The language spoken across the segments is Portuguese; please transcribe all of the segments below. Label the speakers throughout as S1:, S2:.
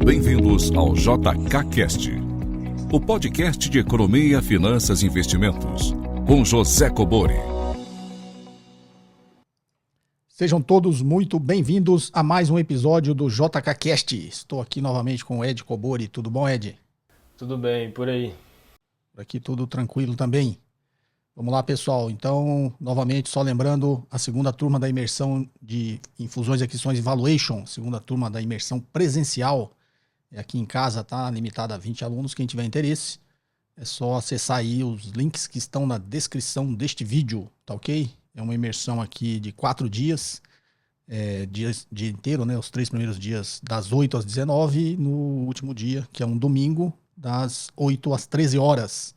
S1: Bem-vindos ao JKCast, o podcast de economia, finanças e investimentos, com José Cobori.
S2: Sejam todos muito bem-vindos a mais um episódio do JKCast. Estou aqui novamente com o Ed Cobori. Tudo bom, Ed?
S3: Tudo bem, por aí.
S2: Por aqui tudo tranquilo também. Vamos lá, pessoal. Então, novamente, só lembrando, a segunda turma da imersão em fusões, aquisições e valuation, segunda turma da imersão presencial, aqui em casa, tá? Limitada a 20 alunos. Quem tiver interesse, é só acessar aí os links que estão na descrição deste vídeo, tá ok? É uma imersão aqui de 4 dias, dia inteiro, né? Os 3 primeiros dias das 8 às 19, no último dia, que é um domingo, das 8 às 13 horas.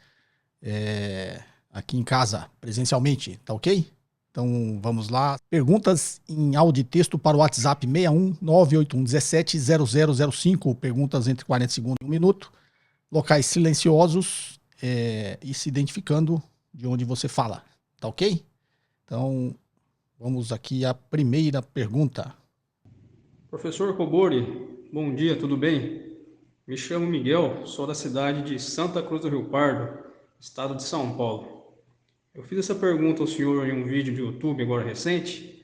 S2: Aqui em casa, presencialmente, tá ok? Então vamos lá. Perguntas em áudio e texto para o WhatsApp 61 981 17 0005. Perguntas entre 40 segundos e 1 minuto. Locais silenciosos e se identificando de onde você fala, tá ok? Então vamos aqui à primeira pergunta.
S4: Professor Cobori, bom dia, tudo bem? Me chamo Miguel, sou da cidade de Santa Cruz do Rio Pardo, estado de São Paulo. Eu fiz essa pergunta ao senhor em um vídeo de YouTube agora recente.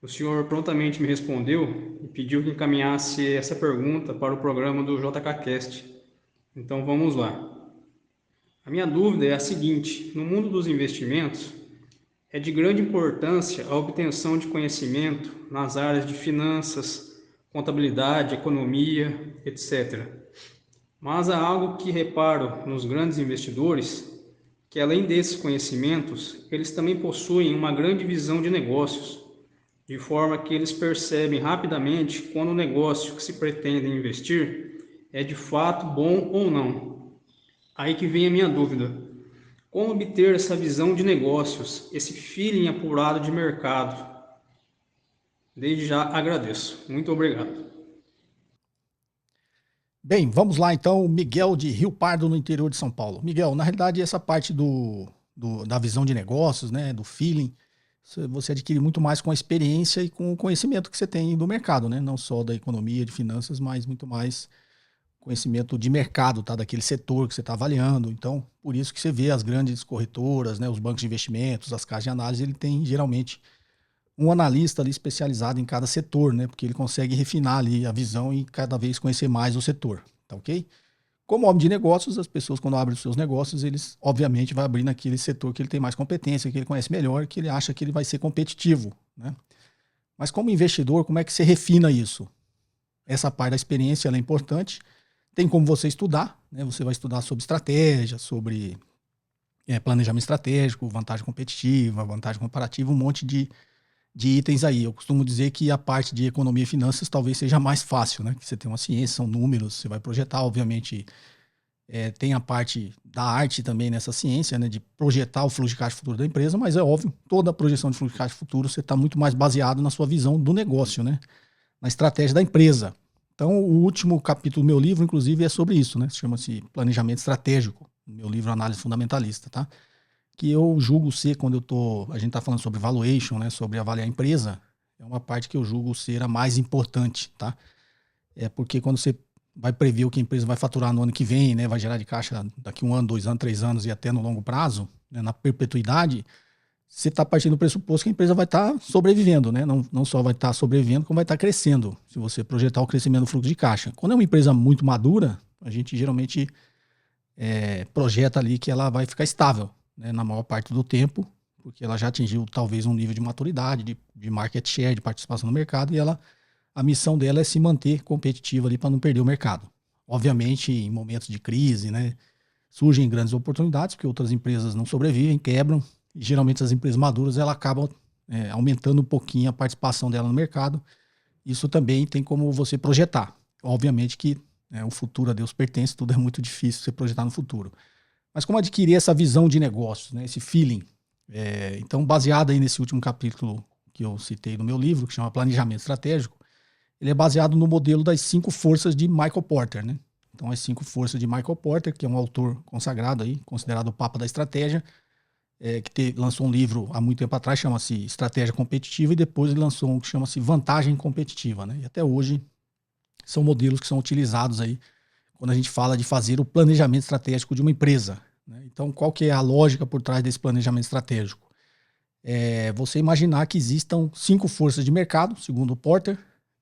S4: O senhor prontamente me respondeu e pediu que encaminhasse essa pergunta para o programa do JKCast. Então vamos lá. A minha dúvida é a seguinte: no mundo dos investimentos, é de grande importância a obtenção de conhecimento nas áreas de finanças, contabilidade, economia, etc. Mas há algo que reparo nos grandes investidores, que além desses conhecimentos, eles também possuem uma grande visão de negócios, de forma que eles percebem rapidamente quando o negócio que se pretende investir é de fato bom ou não. Aí que vem a minha dúvida: como obter essa visão de negócios, esse feeling apurado de mercado? Desde já agradeço. Muito obrigado.
S2: Bem, vamos lá então, Miguel de Rio Pardo, no interior de São Paulo. Miguel, na realidade, essa parte da visão de negócios, né, do feeling, você adquire muito mais com a experiência e com o conhecimento que você tem do mercado, né? Não só da economia, de finanças, mas muito mais conhecimento de mercado, tá? Daquele setor que você está avaliando. Então, por isso que você vê as grandes corretoras, né, os bancos de investimentos, as casas de análise, ele tem geralmente um analista ali especializado em cada setor, né? Porque ele consegue refinar ali a visão e cada vez conhecer mais o setor, tá ok? Como homem de negócios, as pessoas quando abrem os seus negócios, eles obviamente vão abrir naquele setor que ele tem mais competência, que ele conhece melhor, que ele acha que ele vai ser competitivo, né? Mas como investidor, como é que você refina isso? Essa parte da experiência ela é importante. Tem como você estudar, né? Você vai estudar sobre estratégia, sobre planejamento estratégico, vantagem competitiva, vantagem comparativa, um monte de itens aí. Eu costumo dizer que a parte de economia e finanças talvez seja mais fácil, né? Que você tem uma ciência, são números, você vai projetar, obviamente, tem a parte da arte também nessa ciência, né? De projetar o fluxo de caixa futuro da empresa, mas é óbvio, toda a projeção de fluxo de caixa futuro você está muito mais baseado na sua visão do negócio, né? Na estratégia da empresa. Então, o último capítulo do meu livro, inclusive, é sobre isso, né? Chama-se Planejamento Estratégico, meu livro Análise Fundamentalista, tá? Que eu julgo ser, quando a gente está falando sobre valuation, né, sobre avaliar a empresa, é uma parte que eu julgo ser a mais importante, tá? É porque quando você vai prever o que a empresa vai faturar no ano que vem, né, vai gerar de caixa daqui 1 ano, 2 anos, 3 anos e até no longo prazo, né, na perpetuidade, você está partindo do pressuposto que a empresa vai estar sobrevivendo, né? Não só vai estar sobrevivendo, como vai estar crescendo, se você projetar o crescimento do fluxo de caixa. Quando é uma empresa muito madura, a gente geralmente projeta ali que ela vai ficar estável, né, na maior parte do tempo, porque ela já atingiu talvez um nível de maturidade, de market share, de participação no mercado, e a missão dela é se manter competitiva ali para não perder o mercado. Obviamente, em momentos de crise, né, surgem grandes oportunidades, porque outras empresas não sobrevivem, quebram, e geralmente as empresas maduras ela acabam aumentando um pouquinho a participação dela no mercado. Isso também tem como você projetar. Obviamente que o futuro a Deus pertence, tudo é muito difícil você projetar no futuro. Mas como adquirir essa visão de negócios, né, esse feeling? Então, baseado aí nesse último capítulo que eu citei no meu livro, que chama Planejamento Estratégico, ele é baseado no modelo das 5 forças de Michael Porter, né? Então, as 5 forças de Michael Porter, que é um autor consagrado aí, considerado o Papa da Estratégia, que lançou um livro há muito tempo atrás, chama-se Estratégia Competitiva, e depois ele lançou um que chama-se Vantagem Competitiva, né? E até hoje são modelos que são utilizados aí quando a gente fala de fazer o planejamento estratégico de uma empresa, né? Então, qual que é a lógica por trás desse planejamento estratégico? É você imaginar que existam 5 forças de mercado, segundo o Porter,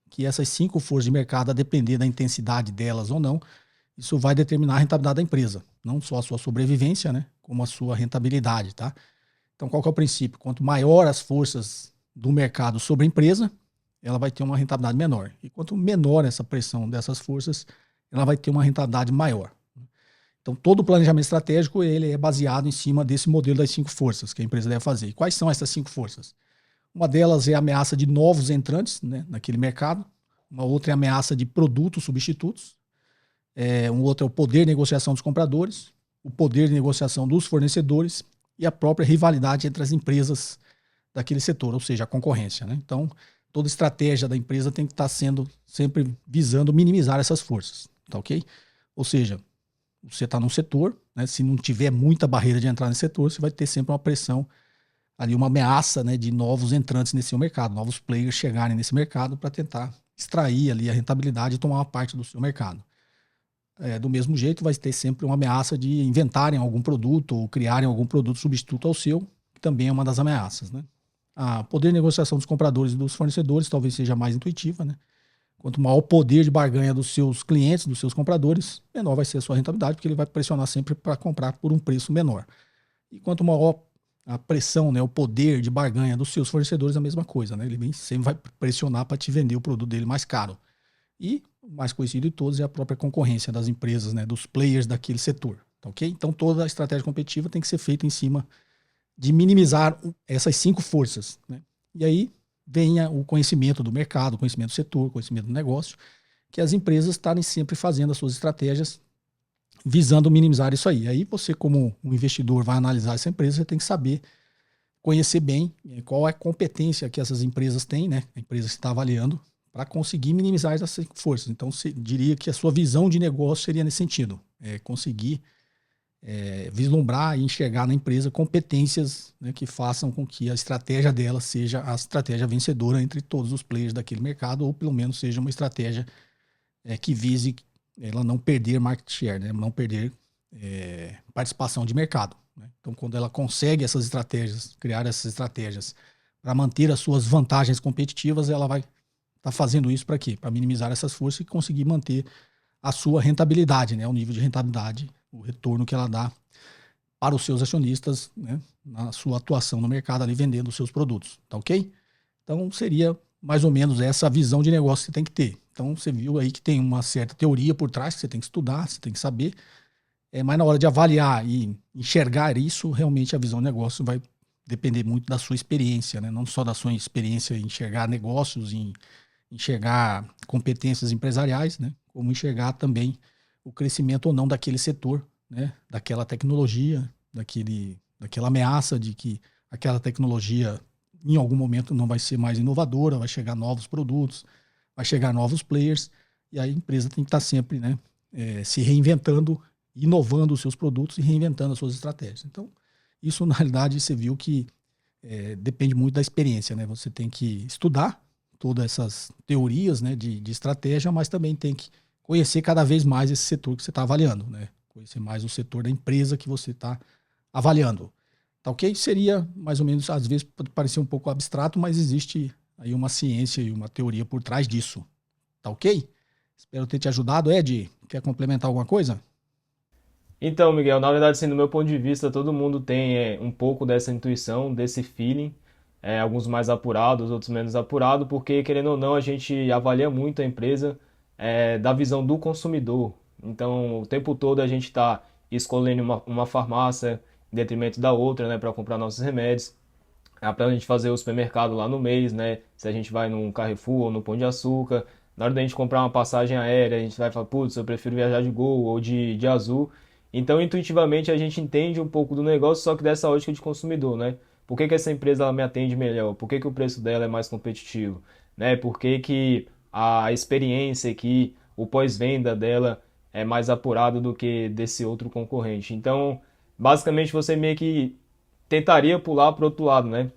S2: que essas 5 forças de mercado, a depender da intensidade delas ou não, isso vai determinar a rentabilidade da empresa, não só a sua sobrevivência, né, como a sua rentabilidade, tá? Então, qual que é o princípio? Quanto maior as forças do mercado sobre a empresa, ela vai ter uma rentabilidade menor. E quanto menor essa pressão dessas forças, ela vai ter uma rentabilidade maior. Então, todo o planejamento estratégico ele é baseado em cima desse modelo das 5 forças que a empresa deve fazer. E quais são essas 5 forças? Uma delas é a ameaça de novos entrantes, né, naquele mercado. Uma outra é a ameaça de produtos substitutos. Um outro é o poder de negociação dos compradores, o poder de negociação dos fornecedores e a própria rivalidade entre as empresas daquele setor, ou seja, a concorrência, né? Então, toda estratégia da empresa tem que estar sendo sempre visando minimizar essas forças, tá ok? Ou seja, você está num setor, né, se não tiver muita barreira de entrar nesse setor, você vai ter sempre uma pressão, ali uma ameaça, né, de novos entrantes nesse seu mercado, novos players chegarem nesse mercado para tentar extrair ali a rentabilidade e tomar uma parte do seu mercado. Do mesmo jeito, vai ter sempre uma ameaça de inventarem algum produto ou criarem algum produto substituto ao seu, que também é uma das ameaças, né? A poder de negociação dos compradores e dos fornecedores talvez seja mais intuitiva, né? Quanto maior o poder de barganha dos seus clientes, dos seus compradores, menor vai ser a sua rentabilidade, porque ele vai pressionar sempre para comprar por um preço menor. E quanto maior a pressão, né, o poder de barganha dos seus fornecedores, a mesma coisa, né? Ele sempre vai pressionar para te vender o produto dele mais caro. E o mais conhecido de todos é a própria concorrência das empresas, né, dos players daquele setor, tá ok? Então toda a estratégia competitiva tem que ser feita em cima de minimizar essas 5 forças, né? E aí venha o conhecimento do mercado, o conhecimento do setor, o conhecimento do negócio, que as empresas estarem sempre fazendo as suas estratégias visando minimizar isso aí. Aí você, como um investidor, vai analisar essa empresa, você tem que saber, conhecer bem qual é a competência que essas empresas têm, né? A empresa que está avaliando, para conseguir minimizar essas 5 forças. Então, você diria que a sua visão de negócio seria nesse sentido, conseguir vislumbrar e enxergar na empresa competências, né, que façam com que a estratégia dela seja a estratégia vencedora entre todos os players daquele mercado, ou pelo menos seja uma estratégia que vise ela não perder market share, né, não perder participação de mercado, né? Então, quando ela consegue essas estratégias, criar essas estratégias para manter as suas vantagens competitivas, ela vai estar fazendo isso para quê? Para minimizar essas forças e conseguir manter a sua rentabilidade, né, o nível de rentabilidade, o retorno que ela dá para os seus acionistas, né, na sua atuação no mercado ali vendendo os seus produtos, tá ok? Então seria mais ou menos essa visão de negócio que você tem que ter. Então você viu aí que tem uma certa teoria por trás que você tem que estudar, você tem que saber, mas na hora de avaliar e enxergar isso, realmente a visão de negócio vai depender muito da sua experiência, né? Não só da sua experiência em enxergar negócios, em enxergar competências empresariais, né? Como enxergar também o crescimento ou não daquele setor, né? Daquela tecnologia, daquela ameaça de que aquela tecnologia em algum momento não vai ser mais inovadora, vai chegar novos produtos, vai chegar novos players, e aí a empresa tem que estar sempre, né, se reinventando, inovando os seus produtos e reinventando as suas estratégias. Então, isso na realidade você viu que depende muito da experiência, né? Você tem que estudar todas essas teorias, né, de estratégia, mas também tem que conhecer cada vez mais esse setor que você está avaliando, né? Conhecer mais o setor da empresa que você está avaliando. Tá ok? Seria mais ou menos, às vezes pode parecer um pouco abstrato, mas existe aí uma ciência e uma teoria por trás disso. Tá ok? Espero ter te ajudado. Ed, quer complementar alguma coisa?
S3: Então, Miguel, na verdade, assim, do meu ponto de vista, todo mundo tem um pouco dessa intuição, desse feeling, alguns mais apurados, outros menos apurados, porque, querendo ou não, a gente avalia muito a empresa da visão do consumidor. Então, o tempo todo a gente está escolhendo uma farmácia em detrimento da outra, né, para comprar nossos remédios. Para a gente fazer o supermercado lá no mês, né? Se a gente vai num Carrefour ou no Pão de Açúcar, na hora da gente comprar uma passagem aérea, a gente vai falar, putz, eu prefiro viajar de Gol ou de Azul. Então, intuitivamente, a gente entende um pouco do negócio, só que dessa ótica de consumidor, né? Por que essa empresa ela me atende melhor? Por que o preço dela é mais competitivo? Né? Por que a experiência aqui, o pós-venda dela é mais apurado do que desse outro concorrente? Então, basicamente, você meio que tentaria pular para o outro lado, né?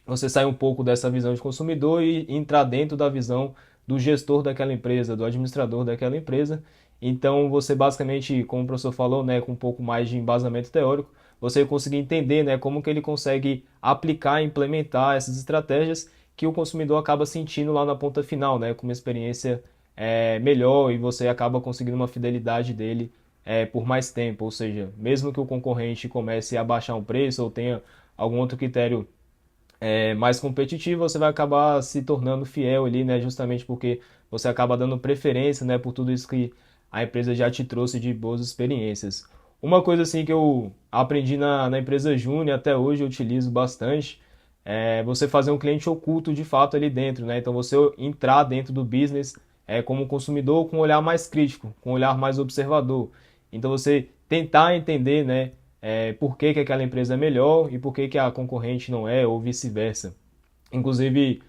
S3: Você sai um pouco dessa visão de consumidor e entrar dentro da visão do gestor daquela empresa, do administrador daquela empresa. Então, você basicamente, como o professor falou, né, com um pouco mais de embasamento teórico, você conseguir entender, né, como que ele consegue aplicar e implementar essas estratégias que o consumidor acaba sentindo lá na ponta final, né, com uma experiência melhor, e você acaba conseguindo uma fidelidade dele por mais tempo. Ou seja, mesmo que o concorrente comece a baixar um preço ou tenha algum outro critério mais competitivo, você vai acabar se tornando fiel ali, né, justamente porque você acaba dando preferência, né, por tudo isso que a empresa já te trouxe de boas experiências. Uma coisa assim que eu aprendi na empresa Júnior, até hoje eu utilizo bastante, é você fazer um cliente oculto de fato ali dentro, né? Então você entrar dentro do business como consumidor com um olhar mais crítico, com um olhar mais observador. Então você tentar entender, né, por que que aquela empresa é melhor e por que que a concorrente não é, ou vice-versa. Inclusive,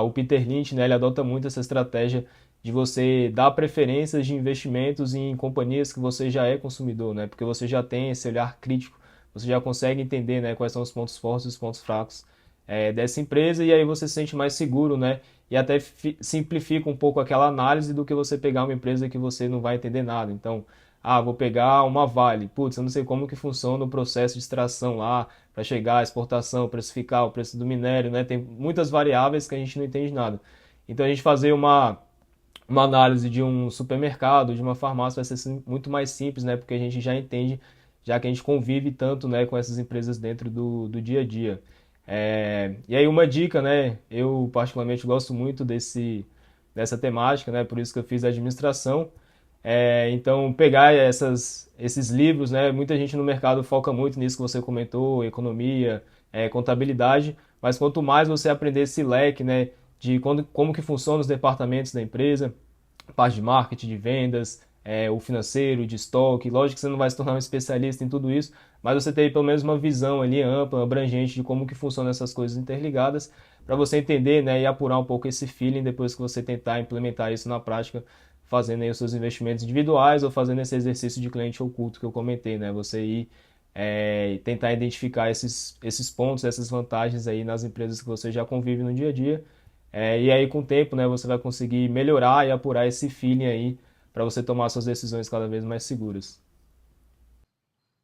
S3: o Peter Lynch, né, ele adota muito essa estratégia de você dar preferências de investimentos em companhias que você já é consumidor, né, porque você já tem esse olhar crítico, você já consegue entender, né, quais são os pontos fortes e os pontos fracos dessa empresa, e aí você se sente mais seguro, né, e até simplifica um pouco aquela análise do que você pegar uma empresa que você não vai entender nada. Então, vou pegar uma Vale. Putz, eu não sei como que funciona o processo de extração lá, para chegar à exportação, precificar o preço do minério, né? Tem muitas variáveis que a gente não entende nada. Então, a gente fazer uma análise de um supermercado, de uma farmácia, vai ser muito mais simples, né? Porque a gente já entende, já que a gente convive tanto, né, com essas empresas dentro do dia a dia. E aí uma dica, né? Eu particularmente gosto muito dessa temática, né? Por isso que eu fiz a administração. Então, pegar esses livros, né? Muita gente no mercado foca muito nisso que você comentou, economia, contabilidade, mas quanto mais você aprender esse leque, né, de como que funcionam os departamentos da empresa, parte de marketing, de vendas, o financeiro, de estoque, lógico que você não vai se tornar um especialista em tudo isso, mas você tem pelo menos uma visão ali ampla, abrangente de como que funcionam essas coisas interligadas, para você entender, né, e apurar um pouco esse feeling depois que você tentar implementar isso na prática, fazendo aí os seus investimentos individuais ou fazendo esse exercício de cliente oculto que eu comentei, né? Você ir e tentar identificar esses pontos, essas vantagens aí nas empresas que você já convive no dia a dia. E aí com o tempo, né, você vai conseguir melhorar e apurar esse feeling aí para você tomar suas decisões cada vez mais seguras.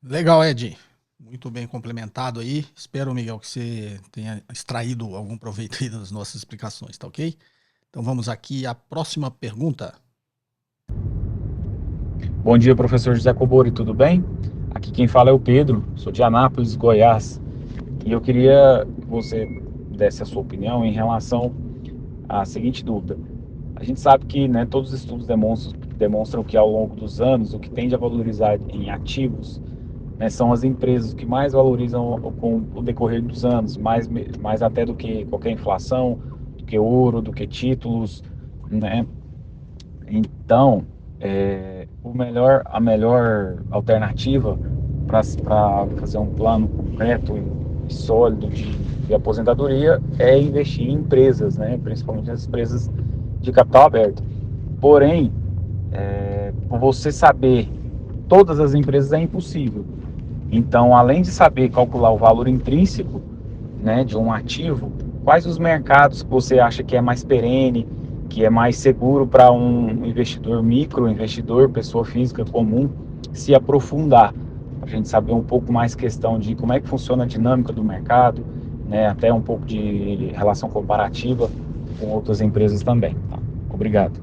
S2: Legal, Ed. Muito bem complementado aí. Espero, Miguel, que você tenha extraído algum proveito aí das nossas explicações, tá ok? Então vamos aqui à próxima pergunta.
S5: Bom dia, professor José Cobori, tudo bem? Aqui quem fala é o Pedro, sou de Anápolis, Goiás. E eu queria que você desse a sua opinião em relação à seguinte dúvida. A gente sabe que, né, todos os estudos demonstram que ao longo dos anos o que tende a valorizar em ativos, né, são as empresas que mais valorizam com o decorrer dos anos, mais até do que qualquer inflação, do que ouro, do que títulos, né? Então, a melhor alternativa para fazer um plano concreto e sólido de aposentadoria é investir em empresas, né? Principalmente as empresas de capital aberto. Porém, você saber todas as empresas é impossível. Então, além de saber calcular o valor intrínseco, né, de um ativo, quais os mercados que você acha que é mais perene, que é mais seguro para um investidor microinvestidor, pessoa física comum, se aprofundar, para a gente saber um pouco mais questão de como é que funciona a dinâmica do mercado, né, até um pouco de relação comparativa com outras empresas também. Tá? Obrigado.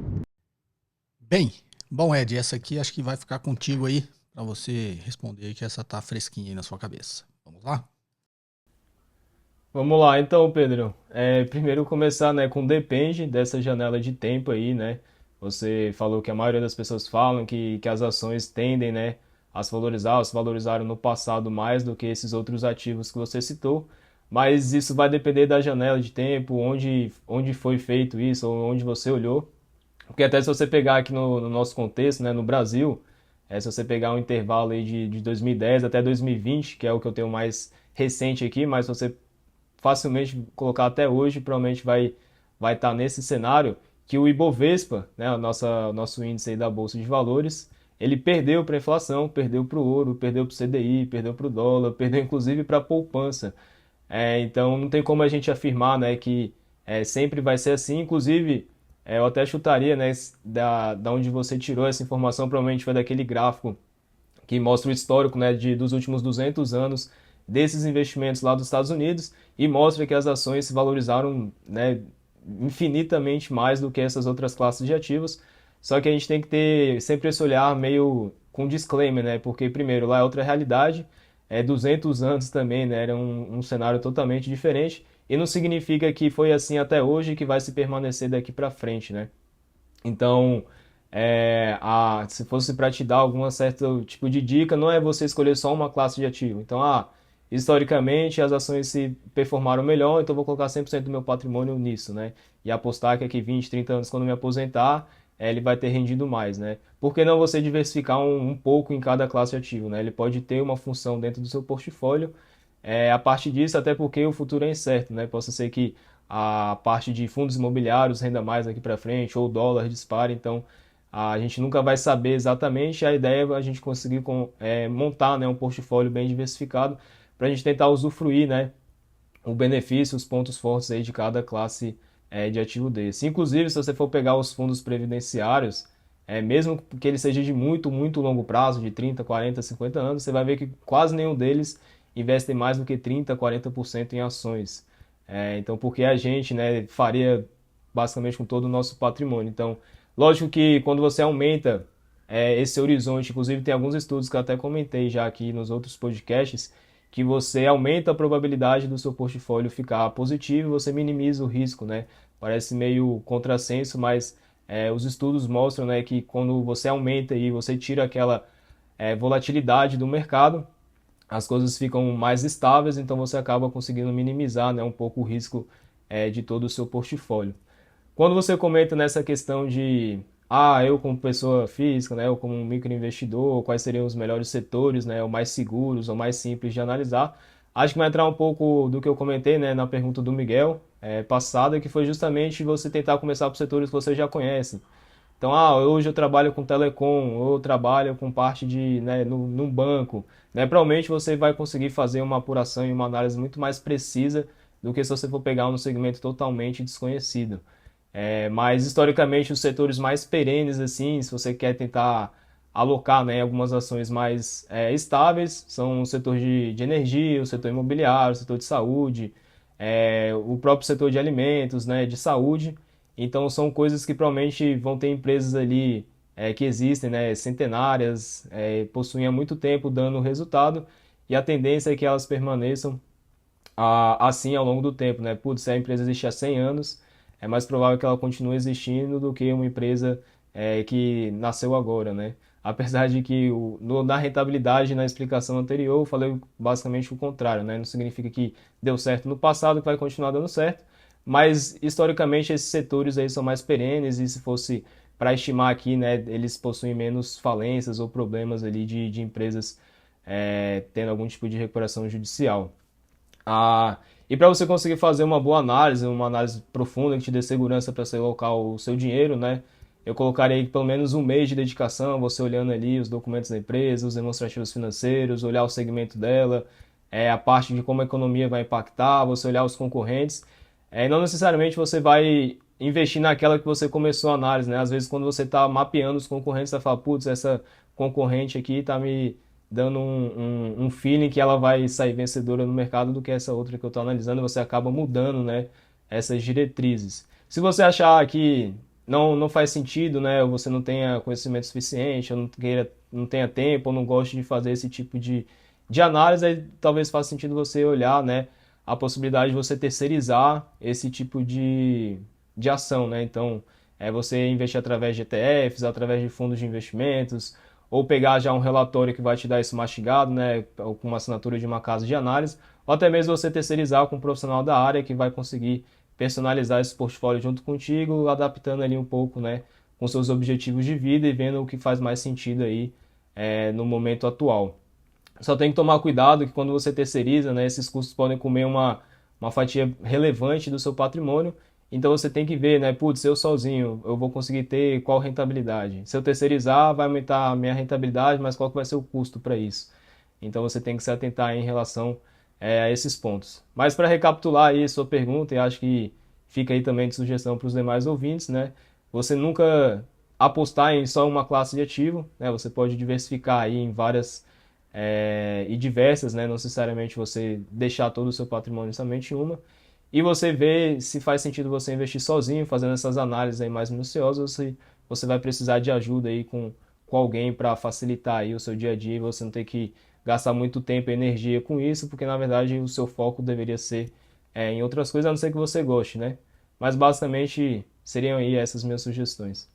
S2: Bem, bom, Ed, essa aqui acho que vai ficar contigo aí para você responder aí, que essa tá fresquinha aí na sua cabeça. Vamos lá?
S3: Vamos lá, então, Pedro. Primeiro começar, né, com depende dessa janela de tempo aí, né? Você falou que a maioria das pessoas falam que as ações tendem, né, a se valorizar, ou se valorizaram no passado mais do que esses outros ativos que você citou, mas isso vai depender da janela de tempo, onde foi feito isso, ou onde você olhou. Porque até se você pegar aqui no nosso contexto, né, no Brasil, se você pegar um intervalo aí de 2010 até 2020, que é o que eu tenho mais recente aqui, mas se você facilmente colocar até hoje, provavelmente vai estar nesse cenário que o Ibovespa, né, nosso índice aí da Bolsa de Valores, ele perdeu para a inflação, perdeu para o ouro, perdeu para o CDI, perdeu para o dólar, perdeu inclusive para a poupança. Então não tem como a gente afirmar, né, que sempre vai ser assim. Inclusive, eu até chutaria, né, da onde você tirou essa informação, provavelmente foi daquele gráfico que mostra o histórico, né, dos últimos 200 anos desses investimentos lá dos Estados Unidos e mostra que as ações se valorizaram, né, infinitamente mais do que essas outras classes de ativos. Só que a gente tem que ter sempre esse olhar meio com disclaimer, né, porque primeiro lá é outra realidade, 200 anos também, né, era um cenário totalmente diferente e não significa que foi assim até hoje e que vai se permanecer daqui para frente, né? Então, se fosse para te dar algum certo tipo de dica, não é você escolher só uma classe de ativo. Então, historicamente as ações se performaram melhor, então vou colocar 100% do meu patrimônio nisso, né? E apostar que aqui 20, 30 anos, quando me aposentar, ele vai ter rendido mais, né? Por que não você diversificar um pouco em cada classe de ativo, né? Ele pode ter uma função dentro do seu portfólio, a parte disso, até porque o futuro é incerto, né? Possa ser que a parte de fundos imobiliários renda mais aqui para frente, ou o dólar dispare, então a gente nunca vai saber exatamente. A ideia é a gente conseguir montar, né, um portfólio bem diversificado para a gente tentar usufruir, né, o benefício, os pontos fortes aí de cada classe de ativo desse. Inclusive, se você for pegar os fundos previdenciários, mesmo que ele seja de muito, muito longo prazo, de 30, 40, 50 anos, você vai ver que quase nenhum deles investe mais do que 30, 40% em ações. Então, porque a gente, né, faria basicamente com todo o nosso patrimônio. Então, lógico que quando você aumenta esse horizonte, inclusive tem alguns estudos que eu até comentei já aqui nos outros podcasts, que você aumenta a probabilidade do seu portfólio ficar positivo e você minimiza o risco, né? Parece meio contrassenso, mas os estudos mostram, né, que quando você aumenta e você tira aquela volatilidade do mercado, as coisas ficam mais estáveis, então você acaba conseguindo minimizar, né, um pouco o risco de todo o seu portfólio. Quando você comenta nessa questão de, eu como pessoa física, né, eu como um microinvestidor, quais seriam os melhores setores, né, ou mais seguros, ou mais simples de analisar, acho que vai entrar um pouco do que eu comentei, né, na pergunta do Miguel, passada, que foi justamente você tentar começar por setores que você já conhece. Então, hoje eu trabalho com telecom, ou eu trabalho com parte de, né, num banco, né? Provavelmente você vai conseguir fazer uma apuração e uma análise muito mais precisa do que se você for pegar um segmento totalmente desconhecido. Mas historicamente os setores mais perenes, assim, se você quer tentar alocar, né, algumas ações mais estáveis, são o setor de energia, o setor imobiliário, o setor de saúde, o próprio setor de alimentos, né, de saúde. Então são coisas que provavelmente vão ter empresas ali que existem, né, centenárias, possuem há muito tempo dando resultado, e a tendência é que elas permaneçam assim ao longo do tempo, né? Putz, se a empresa existe há 100 anos, é mais provável que ela continue existindo do que uma empresa que nasceu agora, né? Apesar de que na rentabilidade, na explicação anterior, eu falei basicamente o contrário, né? Não significa que deu certo no passado que vai continuar dando certo, mas historicamente esses setores aí são mais perenes e se fosse para estimar aqui, né, eles possuem menos falências ou problemas ali de empresas tendo algum tipo de recuperação judicial. E para você conseguir fazer uma análise profunda que te dê segurança para você alocar o seu dinheiro, né? Eu colocaria aí pelo menos um mês de dedicação, você olhando ali os documentos da empresa, os demonstrativos financeiros, olhar o segmento dela, a parte de como a economia vai impactar, você olhar os concorrentes. E não necessariamente você vai investir naquela que você começou a análise, né? Às vezes quando você está mapeando os concorrentes, você fala, putz, essa concorrente aqui está me dando um feeling que ela vai sair vencedora no mercado do que essa outra que eu estou analisando, você acaba mudando, né, essas diretrizes. Se você achar que não faz sentido, né, ou você não tenha conhecimento suficiente, ou não tenha tempo, ou não goste de fazer esse tipo de análise, aí talvez faça sentido você olhar, né, a possibilidade de você terceirizar esse tipo de ação, né? Então, você investir através de ETFs, através de fundos de investimentos, ou pegar já um relatório que vai te dar isso mastigado, né, ou com uma assinatura de uma casa de análise, ou até mesmo você terceirizar com um profissional da área que vai conseguir personalizar esse portfólio junto contigo, adaptando ali um pouco, né, com seus objetivos de vida e vendo o que faz mais sentido aí no momento atual. Só tem que tomar cuidado que quando você terceiriza, né, esses custos podem comer uma fatia relevante do seu patrimônio. Então você tem que ver, né, putz, eu sozinho, eu vou conseguir ter qual rentabilidade? Se eu terceirizar, vai aumentar a minha rentabilidade, mas qual que vai ser o custo para isso? Então você tem que se atentar em relação a esses pontos. Mas para recapitular aí a sua pergunta, eu acho que fica aí também de sugestão para os demais ouvintes, né? você nunca apostar em só uma classe de ativo, né? Você pode diversificar aí em várias e diversas, né? Não necessariamente você deixar todo o seu patrimônio somente em uma. E você vê se faz sentido você investir sozinho, fazendo essas análises aí mais minuciosas, você vai precisar de ajuda aí com alguém para facilitar aí o seu dia a dia e você não ter que gastar muito tempo e energia com isso, porque na verdade o seu foco deveria ser em outras coisas, a não ser que você goste, né? Mas basicamente seriam aí essas minhas sugestões.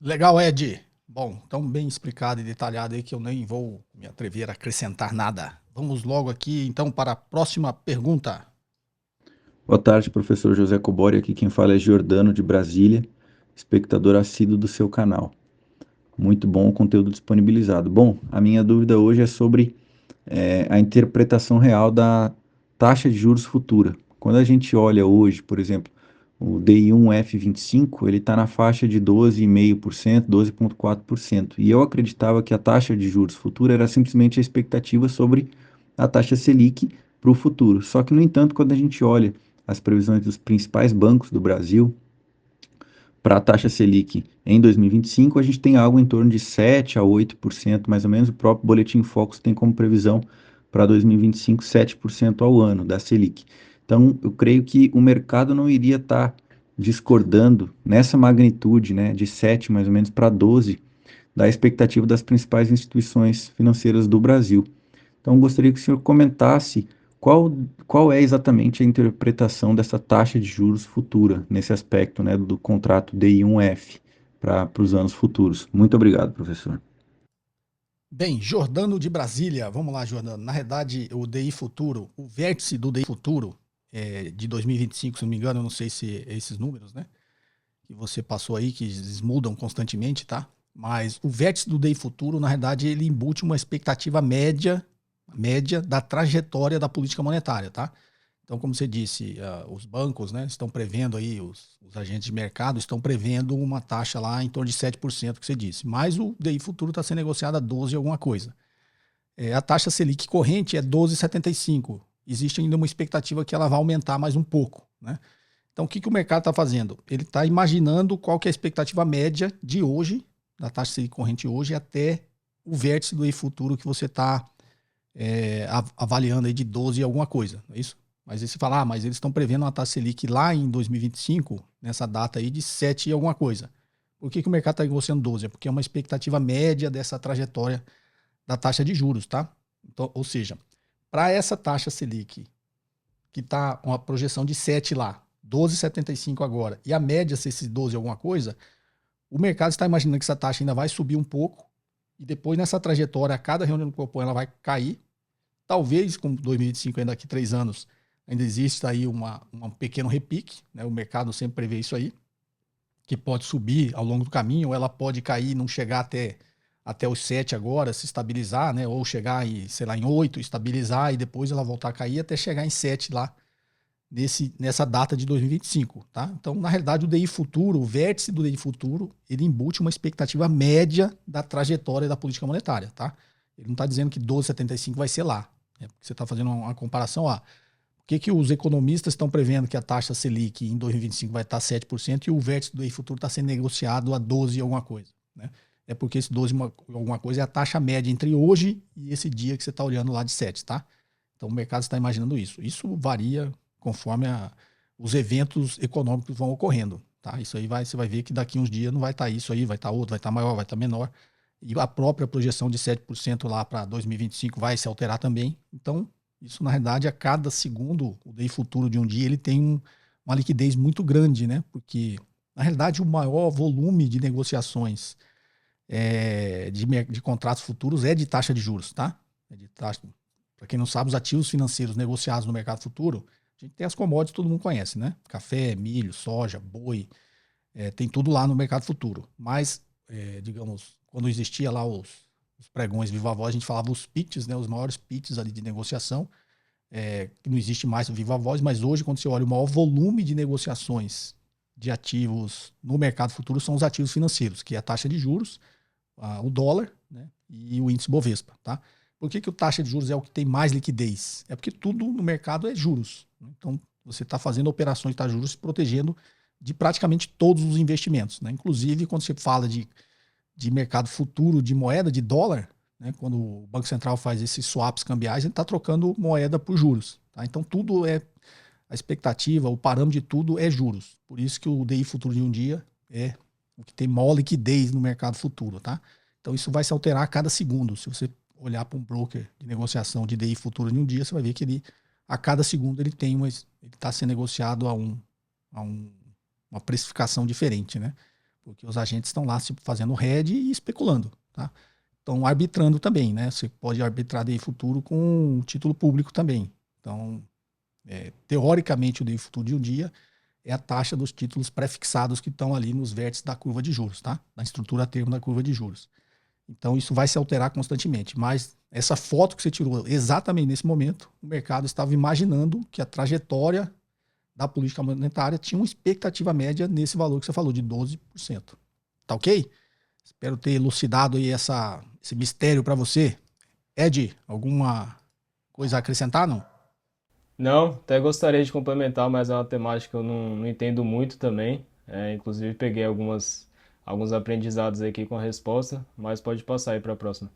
S2: Legal, Ed. Bom, tão bem explicado e detalhado aí que eu nem vou me atrever a acrescentar nada. Vamos logo aqui, então, para a próxima pergunta.
S6: Boa tarde, professor José Cobori. Aqui quem fala é Giordano de Brasília, espectador assíduo do seu canal. Muito bom o conteúdo disponibilizado. Bom, a minha dúvida hoje é sobre a interpretação real da taxa de juros futura. Quando a gente olha hoje, por exemplo, o DI1F25, ele está na faixa de 12,5%, 12,4%. E eu acreditava que a taxa de juros futura era simplesmente a expectativa sobre a taxa Selic para o futuro. Só que, no entanto, quando a gente olha as previsões dos principais bancos do Brasil para a taxa Selic em 2025, a gente tem algo em torno de 7 a 8%, mais ou menos. O próprio Boletim Focus tem como previsão para 2025 7% ao ano da Selic. Então, eu creio que o mercado não iria estar discordando nessa magnitude, né, de 7 mais ou menos para 12, da expectativa das principais instituições financeiras do Brasil. Então, gostaria que o senhor comentasse qual é exatamente a interpretação dessa taxa de juros futura, nesse aspecto, né, do contrato DI1F para os anos futuros. Muito obrigado, professor.
S2: Bem, Jordano de Brasília, vamos lá, Jordano. Na verdade, o DI Futuro, o vértice do DI Futuro de 2025, se não me engano, eu não sei se é esses números, né? Que você passou aí, que eles mudam constantemente, tá? Mas o vértice do DI Futuro, na verdade, ele embute uma expectativa média da trajetória da política monetária, tá? Então, como você disse, os bancos, né, estão prevendo aí, os agentes de mercado estão prevendo uma taxa lá em torno de 7%, que você disse. Mas o DI futuro está sendo negociado a 12 alguma coisa. A taxa Selic corrente é 12,75. Existe ainda uma expectativa que ela vai aumentar mais um pouco, né? Então, o que o mercado está fazendo? Ele está imaginando qual que é a expectativa média de hoje, da taxa Selic corrente hoje, até o vértice do DI futuro que você está avaliando aí de 12 alguma coisa, não é isso? Mas aí você fala, mas eles estão prevendo uma taxa Selic lá em 2025, nessa data aí, de 7 e alguma coisa. Por que o mercado está negociando 12? É porque é uma expectativa média dessa trajetória da taxa de juros, tá? Então, ou seja, para essa taxa Selic, que está uma projeção de 7 lá, 12,75 agora, e a média ser esses 12 alguma coisa, o mercado está imaginando que essa taxa ainda vai subir um pouco, e depois nessa trajetória, a cada reunião do Copom ela vai cair. Talvez, com 2025, ainda daqui 3 anos, ainda existe aí um pequeno repique, né? O mercado sempre prevê isso aí, que pode subir ao longo do caminho, ou ela pode cair e não chegar até os 7 agora, se estabilizar, né? Ou chegar em, sei lá, em 8, estabilizar e depois ela voltar a cair até chegar em 7 lá nessa data de 2025, tá? Então, na realidade, o DI futuro, o vértice do DI futuro, ele embute uma expectativa média da trajetória da política monetária, tá? Ele não está dizendo que 12,75 vai ser lá. Porque você está fazendo uma comparação, o que os economistas estão prevendo que a taxa Selic em 2025 vai estar 7% e o vértice do DI futuro está sendo negociado a 12 alguma coisa, né? É porque esse 12 alguma coisa é a taxa média entre hoje e esse dia que você está olhando lá de 7, tá? Então o mercado está imaginando isso. Isso varia conforme os eventos econômicos vão ocorrendo, tá? Isso aí você vai ver que daqui uns dias não vai estar isso aí, vai estar outro, vai estar maior, vai estar menor. E a própria projeção de 7% lá para 2025 vai se alterar também. Então, isso na realidade, a cada segundo, o DI futuro de um dia, ele tem uma liquidez muito grande, né? Porque, na realidade, o maior volume de negociações de contratos futuros é de taxa de juros, tá? Para quem não sabe, os ativos financeiros negociados no mercado futuro, a gente tem as commodities, todo mundo conhece, né? Café, milho, soja, boi, tem tudo lá no mercado futuro. Mas, digamos, quando existia lá os pregões Viva Voz, a gente falava os pitches, né? Os maiores pitches ali de negociação, que não existe mais o Viva Voz, mas hoje, quando você olha o maior volume de negociações de ativos no mercado futuro, são os ativos financeiros, que é a taxa de juros, o dólar, né? E o índice Bovespa, tá? Por que o taxa de juros é o que tem mais liquidez? É porque tudo no mercado é juros. Então, você está fazendo operações de taxa de juros se protegendo de praticamente todos os investimentos, né? Inclusive, quando você fala de mercado futuro de moeda, de dólar, né? Quando o Banco Central faz esses swaps cambiais, ele está trocando moeda por juros. Tá? Então, tudo é a expectativa, o parâmetro de tudo é juros. Por isso que o DI futuro de um dia é o que tem maior liquidez no mercado futuro. Tá? Então, isso vai se alterar a cada segundo. Se você olhar para um broker de negociação de DI futuro de um dia, você vai ver que ele, a cada segundo ele está sendo negociado a uma precificação diferente, né? Porque os agentes estão lá fazendo hedge e especulando, tá? Estão arbitrando também, né? Você pode arbitrar DI futuro com título público também. Então, teoricamente, o DI futuro de um dia é a taxa dos títulos pré-fixados que estão ali nos vértices da curva de juros, tá? Na estrutura a termo da curva de juros. Então, isso vai se alterar constantemente. Mas essa foto que você tirou exatamente nesse momento, o mercado estava imaginando que a trajetória da política monetária tinha uma expectativa média nesse valor que você falou, de 12%. Tá ok? Espero ter elucidado aí esse mistério para você. Ed, alguma coisa a acrescentar, não?
S3: Não, até gostaria de complementar, mas é uma temática que eu não entendo muito também. Inclusive peguei alguns aprendizados aqui com a resposta, mas pode passar aí para a próxima.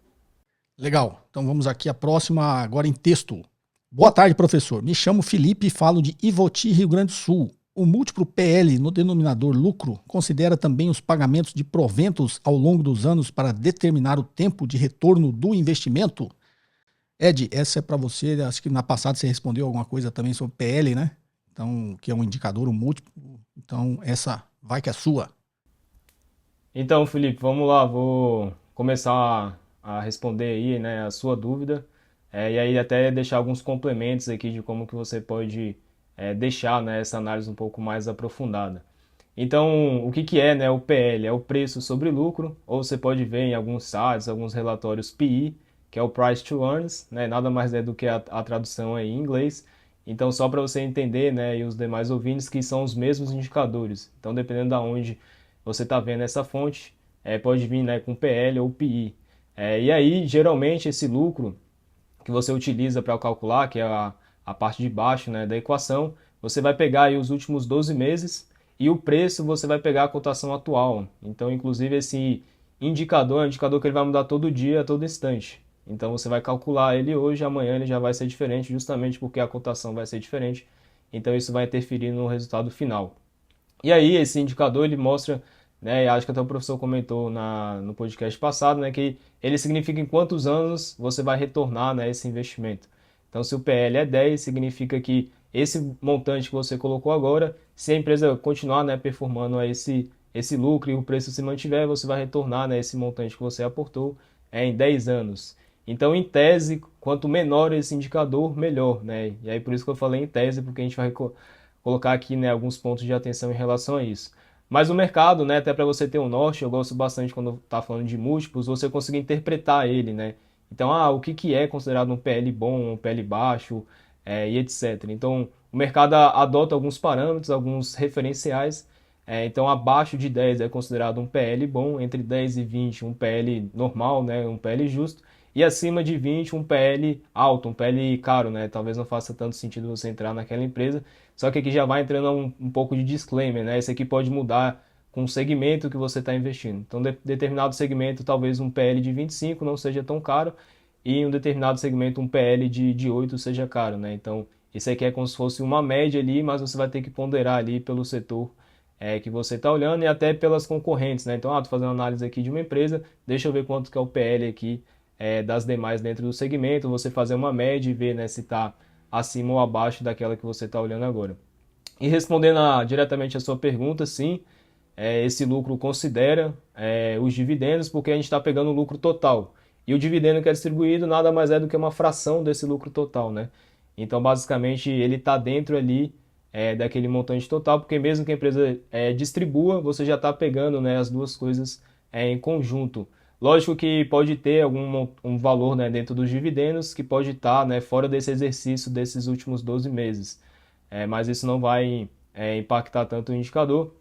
S2: Legal, então vamos aqui a próxima, agora em texto. Boa tarde, professor. Me chamo Felipe e falo de Ivoti, Rio Grande do Sul. O múltiplo PL no denominador lucro considera também os pagamentos de proventos ao longo dos anos para determinar o tempo de retorno do investimento? Ed, essa é para você. Acho que na passada você respondeu alguma coisa também sobre PL, né? Então, que é um indicador, um múltiplo. Então, essa vai que é sua.
S3: Então, Felipe, vamos lá. Vou começar a responder aí, né, a sua dúvida. E aí até deixar alguns complementos aqui de como que você pode deixar, né, essa análise um pouco mais aprofundada. Então, o que é, né, o PL? É o preço sobre lucro, ou você pode ver em alguns sites, alguns relatórios PE, que é o Price to Earnings, né, nada mais é do que a tradução aí em inglês. Então, só para você entender, né, e os demais ouvintes, que são os mesmos indicadores. Então, dependendo de onde você está vendo essa fonte, pode vir, né, com PL ou PE. E aí, geralmente, esse lucro que você utiliza para calcular, que é a parte de baixo, né, da equação, você vai pegar aí os últimos 12 meses e o preço você vai pegar a cotação atual. Então, inclusive, esse indicador é um indicador que ele vai mudar todo dia, a todo instante. Então, você vai calcular ele hoje, amanhã ele já vai ser diferente, justamente porque a cotação vai ser diferente. Então, isso vai interferir no resultado final. E aí, esse indicador, ele mostra, né, acho que até o professor comentou no podcast passado, né, que ele significa em quantos anos você vai retornar, né, esse investimento. Então, se o PL é 10, significa que esse montante que você colocou agora, se a empresa continuar, né, performando esse lucro e o preço se mantiver, você vai retornar, né, esse montante que você aportou em 10 anos. Então, em tese, quanto menor esse indicador, melhor, né? E aí por isso que eu falei em tese, porque a gente vai colocar aqui, né, alguns pontos de atenção em relação a isso. Mas o mercado, né, até para você ter um norte, eu gosto bastante quando está falando de múltiplos, você conseguir interpretar ele, né? Então, o que é considerado um PL bom, um PL baixo, e etc. Então, o mercado adota alguns parâmetros, alguns referenciais. Então, abaixo de 10 é considerado um PL bom, entre 10 e 20 um PL normal, né, um PL justo, e acima de 20 um PL alto, um PL caro, né? Talvez não faça tanto sentido você entrar naquela empresa, só que aqui já vai entrando um pouco de disclaimer, né? Esse aqui pode mudar com o segmento que você está investindo. Então, determinado segmento, talvez um PL de 25 não seja tão caro, e em um determinado segmento um PL de 8 seja caro, né? Então, isso aqui é como se fosse uma média ali, mas você vai ter que ponderar ali pelo setor que você está olhando e até pelas concorrentes, né? Então, estou fazendo análise aqui de uma empresa, deixa eu ver quanto que é o PL aqui das demais dentro do segmento, você fazer uma média e ver, né, se está acima ou abaixo daquela que você está olhando agora. E respondendo diretamente a sua pergunta, sim, esse lucro considera os dividendos, porque a gente está pegando o lucro total. E o dividendo que é distribuído nada mais é do que uma fração desse lucro total, né? Então, basicamente, ele está dentro ali daquele montante total, porque mesmo que a empresa distribua, você já está pegando, né, as duas coisas em conjunto. Lógico que pode ter um valor, né, dentro dos dividendos que pode estar, né, fora desse exercício desses últimos 12 meses. Mas isso não vai impactar tanto o indicador.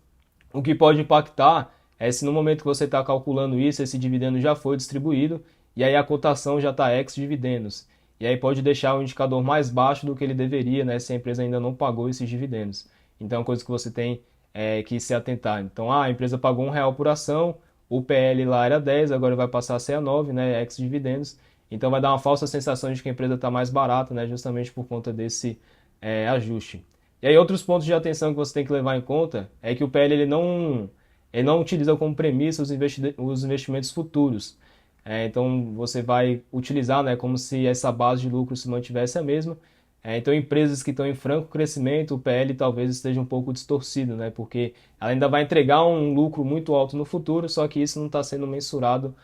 S3: O que pode impactar é se no momento que você está calculando isso, esse dividendo já foi distribuído e aí a cotação já está ex-dividendos. E aí pode deixar o indicador mais baixo do que ele deveria, né, se a empresa ainda não pagou esses dividendos. Então é uma coisa que você tem que se atentar. Então, a empresa pagou R$ 1 por ação, o PL lá era 10, agora vai passar a ser a 9, né, ex-dividendos. Então vai dar uma falsa sensação de que a empresa está mais barata, né, justamente por conta desse ajuste. E aí outros pontos de atenção que você tem que levar em conta é que o PL ele não utiliza como premissa os investimentos futuros. Então você vai utilizar, né, como se essa base de lucro se mantivesse a mesma. Então, empresas que estão em franco crescimento, o PL talvez esteja um pouco distorcido, né? Porque ela ainda vai entregar um lucro muito alto no futuro, só que isso não está sendo mensurado